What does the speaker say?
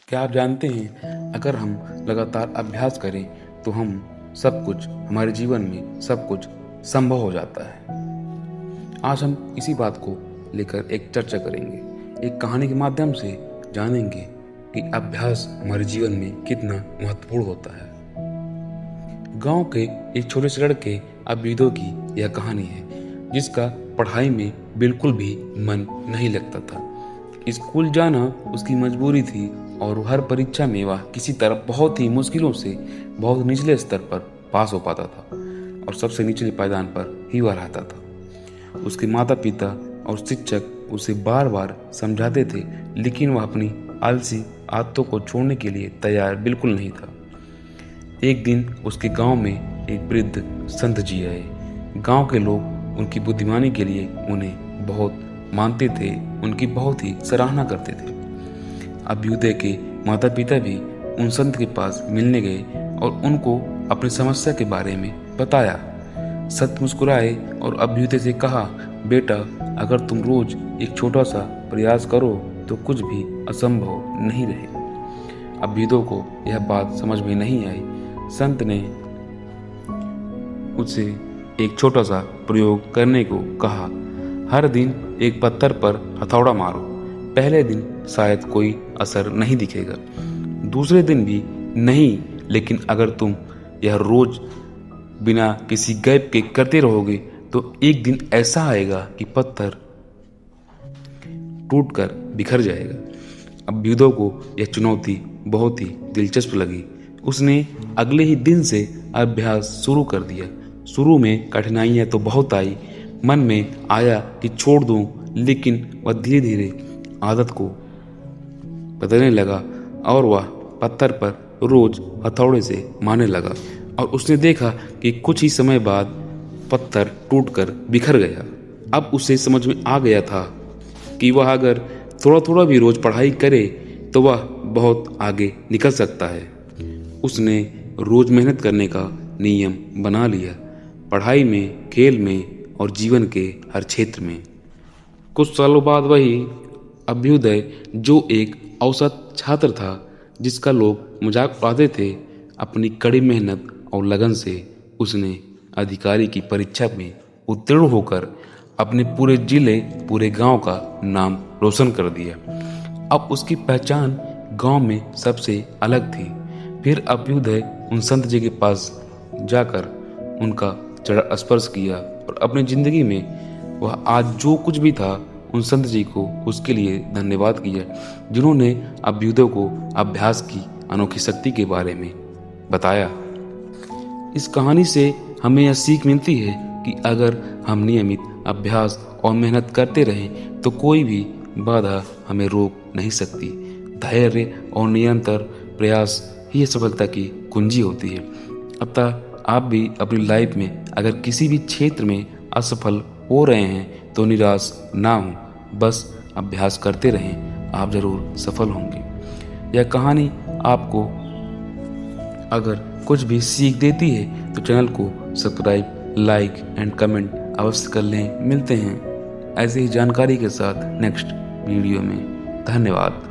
क्या आप जानते हैं, अगर हम लगातार अभ्यास करें तो हम सब कुछ हमारे जीवन में सब कुछ संभव हो जाता है। आज हम इसी बात को लेकर एक चर्चा करेंगे। एक कहानी के माध्यम से जानेंगे कि अभ्यास हमारे जीवन में कितना महत्वपूर्ण होता है। गांव के एक छोटे से लड़के अभ्युदय की यह कहानी है, जिसका पढ़ाई में बिल्कुल भी मन नहीं लगता था। स्कूल जाना उसकी मजबूरी थी और हर परीक्षा में वह किसी तरह बहुत ही मुश्किलों से बहुत निचले स्तर पर पास हो पाता था और सबसे निचले पायदान पर ही वह रहता था। उसके माता पिता और शिक्षक उसे बार बार समझाते थे, लेकिन वह अपनी आलसी आदतों को छोड़ने के लिए तैयार बिल्कुल नहीं था। एक दिन उसके गांव में एक वृद्ध संत जी आए। गांव के लोग उनकी बुद्धिमानी के लिए उन्हें बहुत मानते थे, उनकी बहुत ही सराहना करते थे। अभ्युदय के माता पिता भी उन संत के पास मिलने गए और उनको अपनी समस्या के बारे में बताया। संत मुस्कुराए और अभ्युदय से कहा, बेटा, अगर तुम रोज एक छोटा सा प्रयास करो तो कुछ भी असंभव नहीं रहे। अभ्युदय को यह बात समझ में नहीं आई। संत ने उससे एक छोटा सा प्रयोग करने को कहा। हर दिन एक पत्थर पर हथौड़ा मारो। पहले दिन शायद कोई असर नहीं दिखेगा, दूसरे दिन भी नहीं, लेकिन अगर तुम यह रोज बिना किसी गैप के करते रहोगे तो एक दिन ऐसा आएगा कि पत्थर टूटकर बिखर जाएगा। अभ्युदय को यह चुनौती बहुत ही दिलचस्प लगी। उसने अगले ही दिन से अभ्यास शुरू कर दिया। शुरू में कठिनाइयां तो बहुत आई, मन में आया कि छोड़ दूं, लेकिन वह धीरे धीरे आदत को बदलने लगा और वह पत्थर पर रोज हथौड़े से मारने लगा और उसने देखा कि कुछ ही समय बाद पत्थर टूटकर बिखर गया। अब उसे समझ में आ गया था कि वह अगर थोड़ा थोड़ा भी रोज पढ़ाई करे तो वह बहुत आगे निकल सकता है। उसने रोज मेहनत करने का नियम बना लिया, पढ़ाई में, खेल में और जीवन के हर क्षेत्र में। कुछ सालों बाद वही अभ्युदय, जो एक औसत छात्र था जिसका लोग मजाक उड़ाते थे, अपनी कड़ी मेहनत और लगन से उसने अधिकारी की परीक्षा में उत्तीर्ण होकर अपने पूरे जिले, पूरे गांव का नाम रोशन कर दिया। अब उसकी पहचान गांव में सबसे अलग थी। फिर अभ्युदय उन संत जी के पास जाकर उनका चरण स्पर्श किया और अपनी जिंदगी में वह आज जो कुछ भी था, उन संत जी को उसके लिए धन्यवाद किया, जिन्होंने अभ्युदय को अभ्यास की अनोखी शक्ति के बारे में बताया। इस कहानी से हमें यह सीख मिलती है कि अगर हम नियमित अभ्यास और मेहनत करते रहें तो कोई भी बाधा हमें रोक नहीं सकती। धैर्य और निरंतर प्रयास ही सफलता की कुंजी होती है। अतः आप भी अपनी लाइफ में अगर किसी भी क्षेत्र में असफल हो रहे हैं तो निराश ना हो, बस अभ्यास करते रहें, आप जरूर सफल होंगे। यह कहानी आपको अगर कुछ भी सीख देती है तो चैनल को सब्सक्राइब, लाइक एंड कमेंट अवश्य कर लें। मिलते हैं ऐसे ही जानकारी के साथ नेक्स्ट वीडियो में। धन्यवाद।